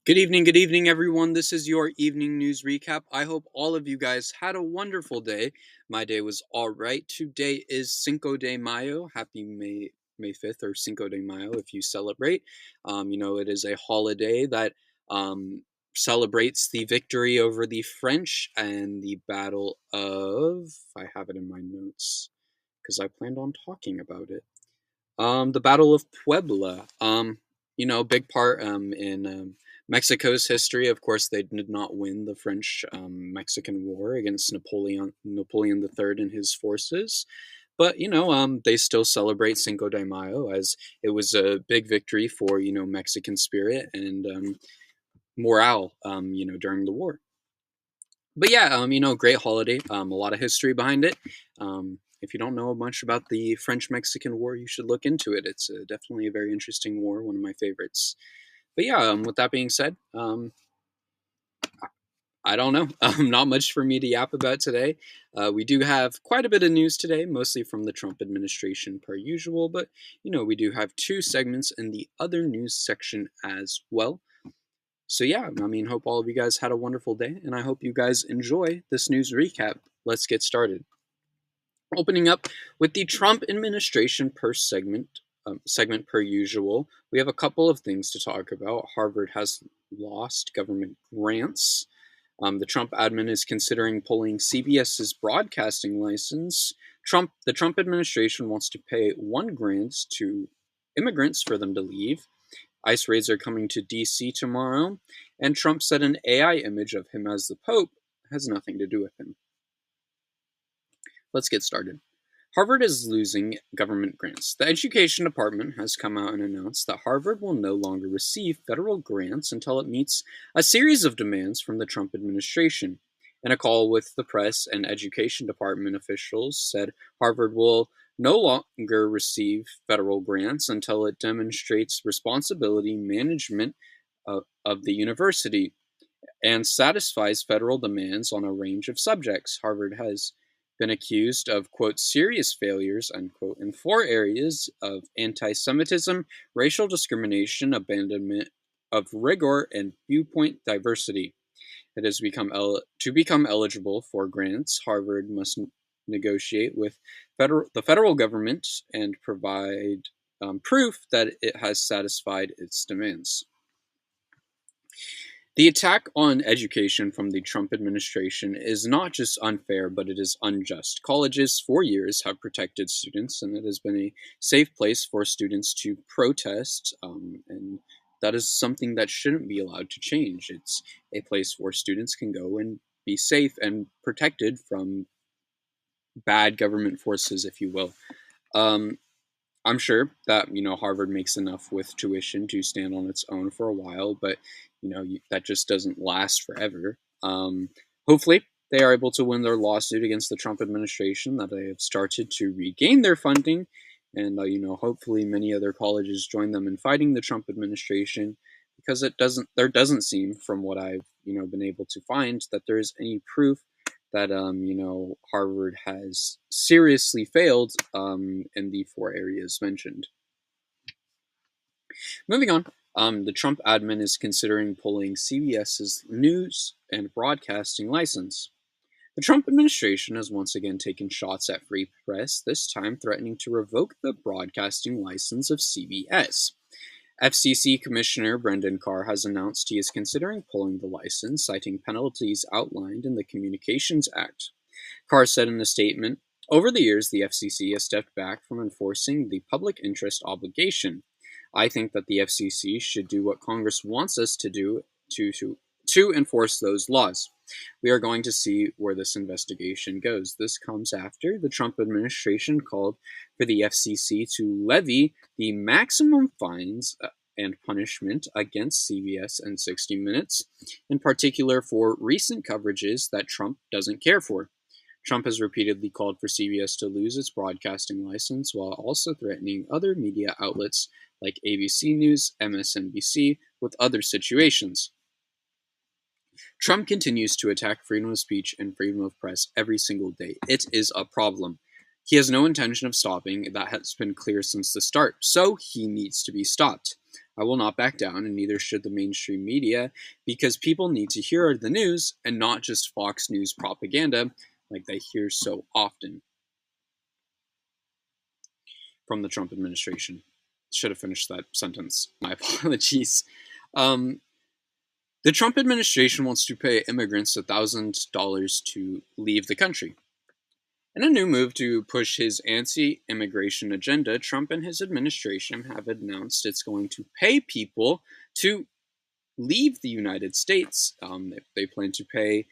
Good evening, everyone. This is your evening news recap. I hope all of you guys had a wonderful day. My day was all right. Today is Cinco de Mayo. Happy May 5th or Cinco de Mayo if you celebrate. It is a holiday that um, celebrates the victory over the French and the Battle of. I have it in my notes because I planned on talking about it. The Battle of Puebla. Big part in Mexico's history. Of course, they did not win the French Mexican War against Napoleon III and his forces. But they still celebrate Cinco de Mayo as it was a big victory for Mexican spirit and morale. During the war. But yeah, great holiday. A lot of history behind it. If you don't know much about the French-Mexican War, you should look into it. It's definitely a very interesting war, one of my favorites. But yeah, with that being said, I don't know. Not much for me to yap about today. We do have quite a bit of news today, mostly from the Trump administration, per usual. But we do have two segments in the other news section as well. So yeah, hope all of you guys had a wonderful day, and I hope you guys enjoy this news recap. Let's get started. Opening up with the Trump administration per segment per usual. We have a couple of things to talk about. Harvard has lost government grants. The Trump admin is considering pulling CBS's broadcasting license. The Trump administration wants to pay one grant to immigrants for them to leave. ICE raids are coming to DC tomorrow, and Trump said an AI image of him as the Pope has nothing to do with him. Let's get started. Harvard is losing government grants. The Education Department has come out and announced that Harvard will no longer receive federal grants until it meets a series of demands from the Trump administration. In a call with the press, and Education Department officials said Harvard will no longer receive federal grants until it demonstrates responsibility management of the university and satisfies federal demands on a range of subjects. Harvard has been accused of, quote, serious failures, unquote, in four areas of anti-Semitism, racial discrimination, abandonment of rigor, and viewpoint diversity. It has to become eligible for grants, Harvard must negotiate with the federal government and provide proof that it has satisfied its demands. The attack on education from the Trump administration is not just unfair, but it is unjust. Colleges for years have protected students, and it has been a safe place for students to protest, and that is something that shouldn't be allowed to change. It's a place where students can go and be safe and protected from bad government forces, if you will. Um, I'm sure that Harvard makes enough with tuition to stand on its own for a while, but that just doesn't last forever. Hopefully, they are able to win their lawsuit against the Trump administration. That they have started to regain their funding, and hopefully many other colleges join them in fighting the Trump administration, because there doesn't seem, from what I've been able to find, that there is any proof that Harvard has seriously failed in the four areas mentioned. Moving on, the Trump admin is considering pulling CBS's news and broadcasting license. The Trump administration has once again taken shots at free press, this time threatening to revoke the broadcasting license of CBS. FCC Commissioner Brendan Carr has announced he is considering pulling the license, citing penalties outlined in the Communications Act. Carr said in a statement, "Over the years, the FCC has stepped back from enforcing the public interest obligation. I think that the FCC should do what Congress wants us to do to enforce those laws. We are going to see where this investigation goes." This comes after the Trump administration called for the FCC to levy the maximum fines and punishment against CBS and 60 Minutes, in particular for recent coverages that Trump doesn't care for. Trump has repeatedly called for CBS to lose its broadcasting license while also threatening other media outlets like ABC News, MSNBC, with other situations. Trump continues to attack freedom of speech and freedom of press every single day. It is a problem. He has no intention of stopping. That has been clear since the start, so he needs to be stopped. I will not back down, and neither should the mainstream media, because people need to hear the news and not just Fox News propaganda like they hear so often from the Trump administration. Should have finished that sentence. My apologies. Um, the Trump administration wants to pay immigrants $1,000 to leave the country. In a new move to push his anti-immigration agenda, Trump and his administration have announced it's going to pay people to leave the United States. They plan to pay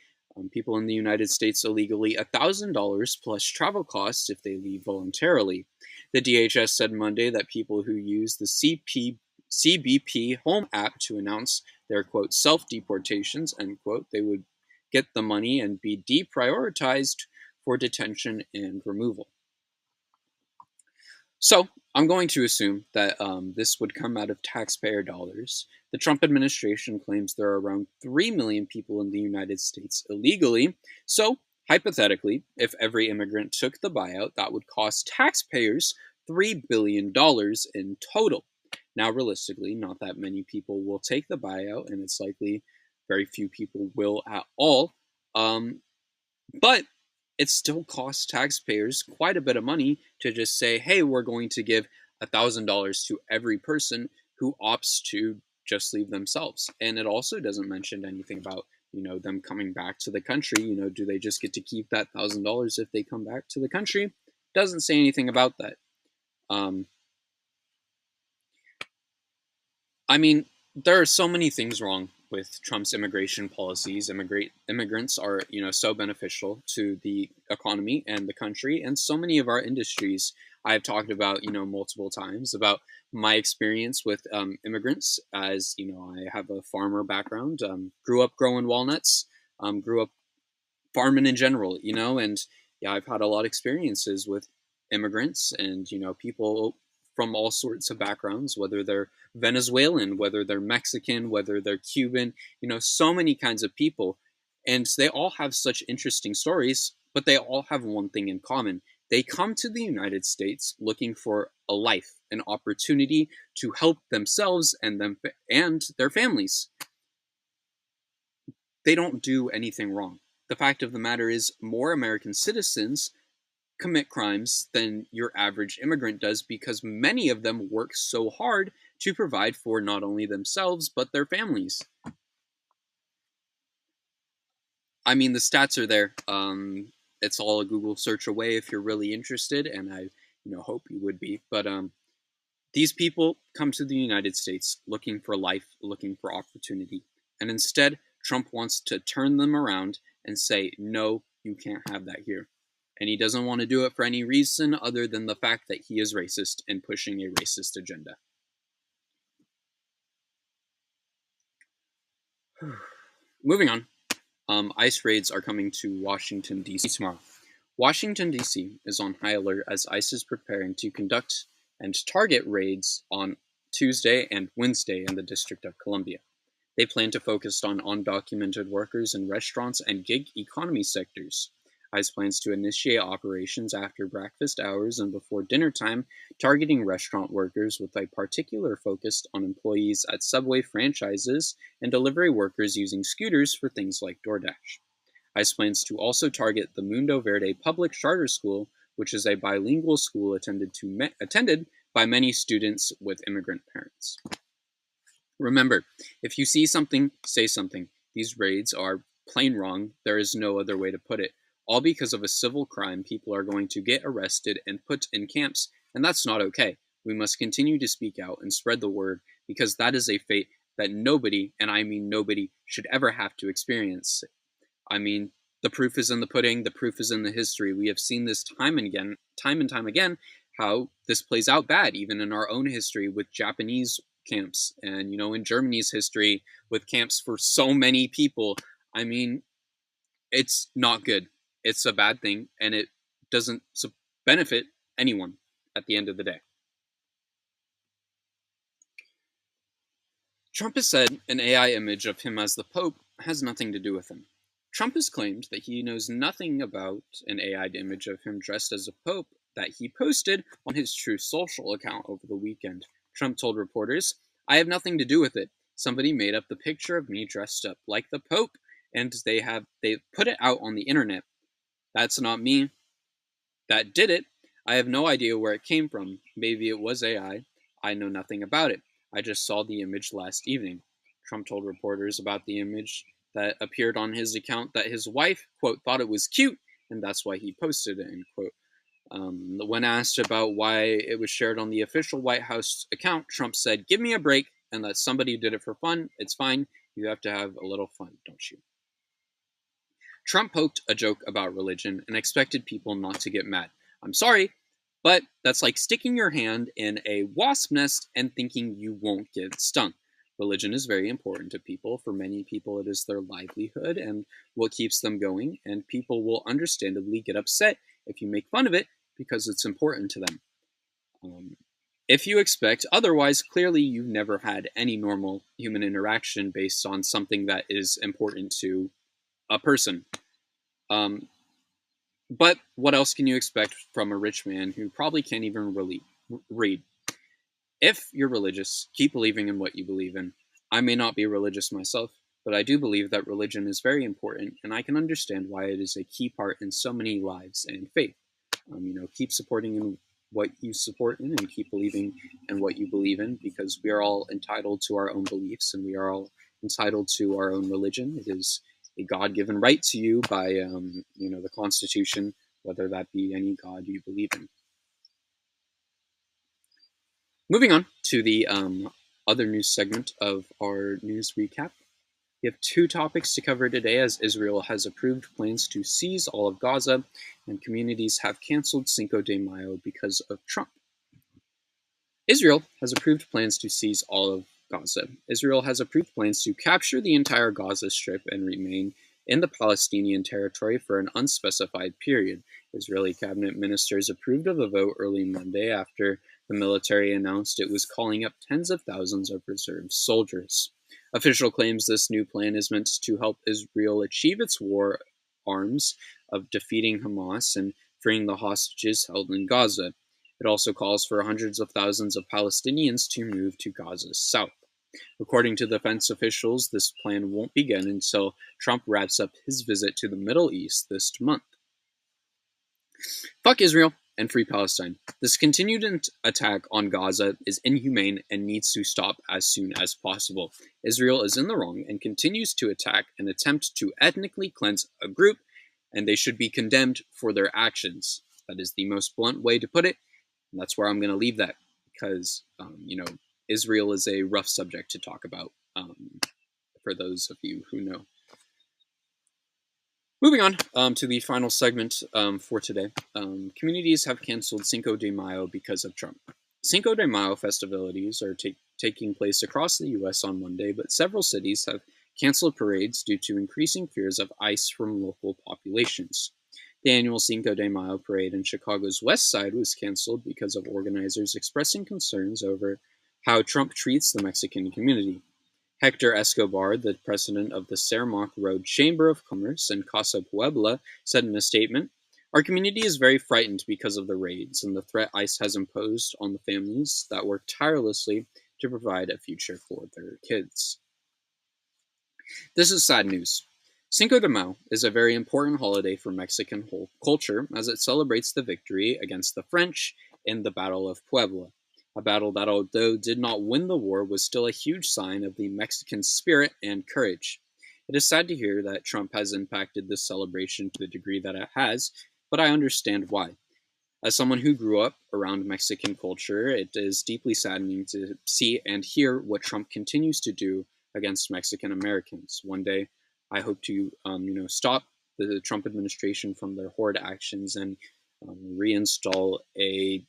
people in the United States illegally $1,000 plus travel costs if they leave voluntarily. The DHS said Monday that people who use the CBP Home app to announce their quote self-deportations end quote, they would get the money and be deprioritized for detention and removal. So I'm going to assume that this would come out of taxpayer dollars. The Trump administration claims there are around 3 million people in the United States illegally. So hypothetically, if every immigrant took the buyout, that would cost taxpayers $3 billion in total. Now, realistically, not that many people will take the buyout, and it's likely very few people will at all. But it still costs taxpayers quite a bit of money to just say, hey, we're going to give $1,000 to every person who opts to just leave themselves. And it also doesn't mention anything about, them coming back to the country. Do they just get to keep that $1,000 if they come back to the country? Doesn't say anything about that. There are so many things wrong with Trump's immigration policies. Immigrants are, so beneficial to the economy and the country, and so many of our industries. I've talked about, multiple times about my experience with immigrants. As I have a farmer background. Grew up growing walnuts. Grew up farming in general. And yeah, I've had a lot of experiences with immigrants and people from all sorts of backgrounds, whether they're Venezuelan, whether they're Mexican, whether they're Cuban, so many kinds of people. And they all have such interesting stories, but they all have one thing in common. They come to the United States looking for a life, an opportunity to help themselves and their families. They don't do anything wrong. The fact of the matter is, more American citizens commit crimes than your average immigrant does because many of them work so hard to provide for not only themselves but their families. The stats are there. It's all a Google search away if you're really interested, and I hope you would be. But these people come to the United States looking for life, looking for opportunity, and instead Trump wants to turn them around and say, no, you can't have that here. And he doesn't want to do it for any reason other than the fact that he is racist and pushing a racist agenda. Moving on. ICE raids are coming to Washington, D.C. tomorrow. Washington, D.C. is on high alert as ICE is preparing to conduct and target raids on Tuesday and Wednesday in the District of Columbia. They plan to focus on undocumented workers in restaurants and gig economy sectors. ICE plans to initiate operations after breakfast hours and before dinner time, targeting restaurant workers with a particular focus on employees at Subway franchises and delivery workers using scooters for things like DoorDash. ICE plans to also target the Mundo Verde Public Charter School, which is a bilingual school attended by many students with immigrant parents. Remember, if you see something, say something. These raids are plain wrong. There is no other way to put it. All because of a civil crime, people are going to get arrested and put in camps, and that's not okay. We must continue to speak out and spread the word, because that is a fate that nobody, and I mean nobody, should ever have to experience. The proof is in the pudding, the proof is in the history. We have seen this time and time again, how this plays out bad, even in our own history with Japanese camps, and, in Germany's history with camps for so many people. It's not good. It's a bad thing, and it doesn't benefit anyone at the end of the day. Trump has said an AI image of him as the Pope has nothing to do with him. Trump has claimed that he knows nothing about an AI image of him dressed as a Pope that he posted on his Truth Social account over the weekend. Trump told reporters, I have nothing to do with it. Somebody made up the picture of me dressed up like the Pope, and they put it out on the internet. That's not me that did it. I have no idea where it came from. Maybe it was AI. I know nothing about it. I just saw the image last evening. Trump told reporters about the image that appeared on his account that his wife, quote, thought it was cute, and that's why he posted it, end quote. When asked about why it was shared on the official White House account, Trump said, "Give me a break, and that somebody did it for fun. It's fine. You have to have a little fun, don't you?" Trump poked a joke about religion and expected people not to get mad. I'm sorry, but that's like sticking your hand in a wasp nest and thinking you won't get stung. Religion is very important to people. For many people, it is their livelihood and what keeps them going, and people will understandably get upset if you make fun of it because it's important to them. Um, if you expect otherwise, clearly you've never had any normal human interaction based on something that is important to a person. Um, but what else can you expect from a rich man who probably can't even really read? If you're religious, keep believing in what you believe in. I may not be religious myself, but I do believe that religion is very important, and I can understand why it is a key part in so many lives and faith. Keep supporting in what you support in, and keep believing in what you believe in, because we are all entitled to our own beliefs, and we are all entitled to our own religion. It is a God-given right to you by, the Constitution, whether that be any God you believe in. Moving on to the other news segment of our news recap. We have two topics to cover today, as Israel has approved plans to seize all of Gaza, and communities have canceled Cinco de Mayo because of Trump. Israel has approved plans to seize all of Gaza. Israel has approved plans to capture the entire Gaza Strip and remain in the Palestinian territory for an unspecified period. Israeli cabinet ministers approved of the vote early Monday after the military announced it was calling up tens of thousands of reserve soldiers. Official claims this new plan is meant to help Israel achieve its war arms of defeating Hamas and freeing the hostages held in Gaza. It also calls for hundreds of thousands of Palestinians to move to Gaza's south. According to defense officials, this plan won't begin until Trump wraps up his visit to the Middle East this month. Fuck Israel and free Palestine. This continued attack on Gaza is inhumane and needs to stop as soon as possible. Israel is in the wrong and continues to attack and attempt to ethnically cleanse a group, and they should be condemned for their actions. That is the most blunt way to put it, and that's where I'm going to leave that, because, Israel is a rough subject to talk about, for those of you who know. Moving on to the final segment for today. Communities have canceled Cinco de Mayo because of Trump. Cinco de Mayo festivities are taking place across the U.S. on Monday, but several cities have canceled parades due to increasing fears of ICE from local populations. The annual Cinco de Mayo parade in Chicago's West Side was canceled because of organizers expressing concerns over how Trump treats the Mexican community. Hector Escobar, the president of the Cermak Road Chamber of Commerce in Casa Puebla, said in a statement, "Our community is very frightened because of the raids and the threat ICE has imposed on the families that work tirelessly to provide a future for their kids." This is sad news. Cinco de Mayo is a very important holiday for Mexican culture, as it celebrates the victory against the French in the Battle of Puebla. A battle that, although did not win the war, was still a huge sign of the Mexican spirit and courage. It is sad to hear that Trump has impacted this celebration to the degree that it has, but I understand why. As someone who grew up around Mexican culture, it is deeply saddening to see and hear what Trump continues to do against Mexican Americans. One day, I hope to, stop the Trump administration from their horrid actions and reinstall a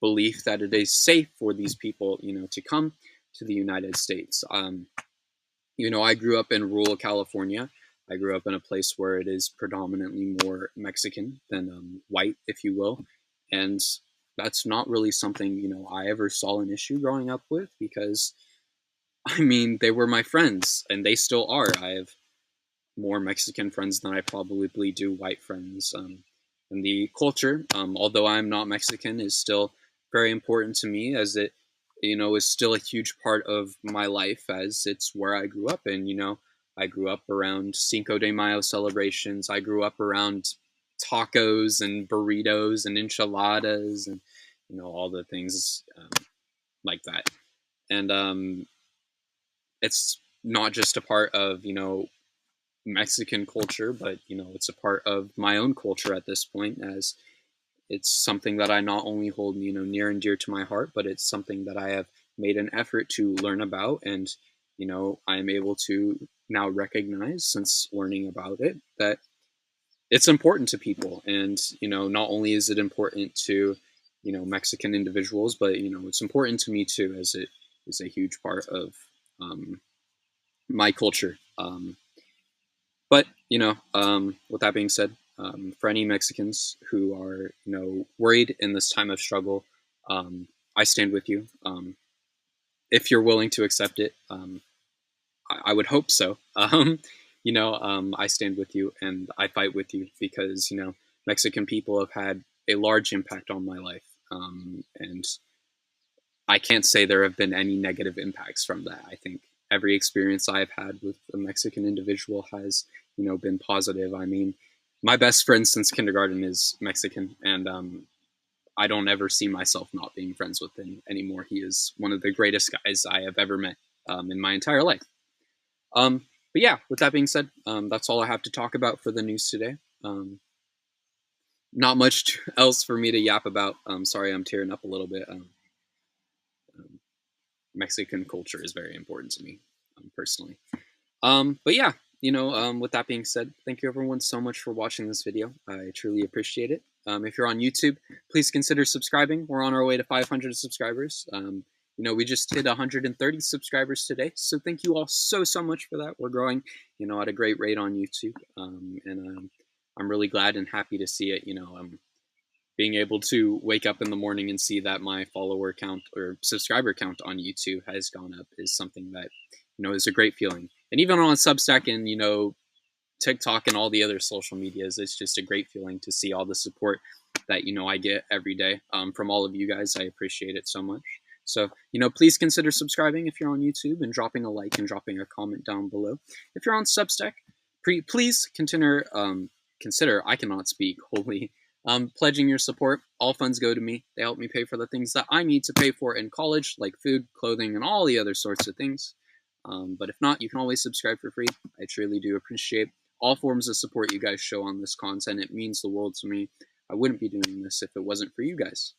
belief that it is safe for these people, to come to the United States. I grew up in rural California. I grew up in a place where it is predominantly more Mexican than white, if you will. And that's not really something, I ever saw an issue growing up with, because, they were my friends, and they still are. I have more Mexican friends than I probably do white friends. And the culture, although I'm not Mexican, is still very important to me, as it is still a huge part of my life, as it's where I grew up. And, I grew up around Cinco de Mayo celebrations. I grew up around tacos and burritos and enchiladas and, all the things like that. And it's not just a part of, Mexican culture, but, it's a part of my own culture at this point, as it's something that I not only hold, near and dear to my heart, but it's something that I have made an effort to learn about. And, I'm able to now recognize, since learning about it, that it's important to people. And, not only is it important to, Mexican individuals, but, it's important to me too, as it is a huge part of my culture. But, with that being said, for any Mexicans who are, worried in this time of struggle, I stand with you. If you're willing to accept it, I would hope so. I stand with you and I fight with you, because, Mexican people have had a large impact on my life. And I can't say there have been any negative impacts from that. I think every experience I've had with a Mexican individual has, been positive. I mean, my best friend since kindergarten is Mexican, and I don't ever see myself not being friends with him anymore. He is one of the greatest guys I have ever met in my entire life. But yeah, with that being said, that's all I have to talk about for the news today. Not much else for me to yap about. Sorry, I'm tearing up a little bit. Mexican culture is very important to me, personally. But yeah, with that being said, thank you everyone so much for watching this video. I truly appreciate it. If you're on YouTube, please consider subscribing. We're on our way to 500 subscribers. We just hit 130 subscribers today, so thank you all so much for that. We're growing, at a great rate on YouTube, and I'm really glad and happy to see it. Being able to wake up in the morning and see that my follower count or subscriber count on YouTube has gone up is something that, is a great feeling. And even on Substack and, TikTok and all the other social medias, it's just a great feeling to see all the support that, I get every day from all of you guys. I appreciate it so much. So, please consider subscribing if you're on YouTube, and dropping a like and dropping a comment down below. If you're on Substack, please consider, I cannot speak, holy, pledging your support. All funds go to me. They help me pay for the things that I need to pay for in college, like food, clothing, and all the other sorts of things. But if not, you can always subscribe for free. I truly do appreciate all forms of support you guys show on this content. It means the world to me. I wouldn't be doing this if it wasn't for you guys.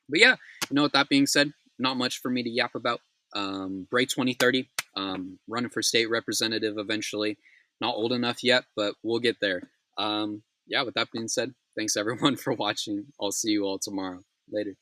But yeah, with that being said, not much for me to yap about. Bray 2030, running for state representative eventually. Not old enough yet, but we'll get there. Yeah, with that being said, thanks everyone for watching. I'll see you all tomorrow. Later.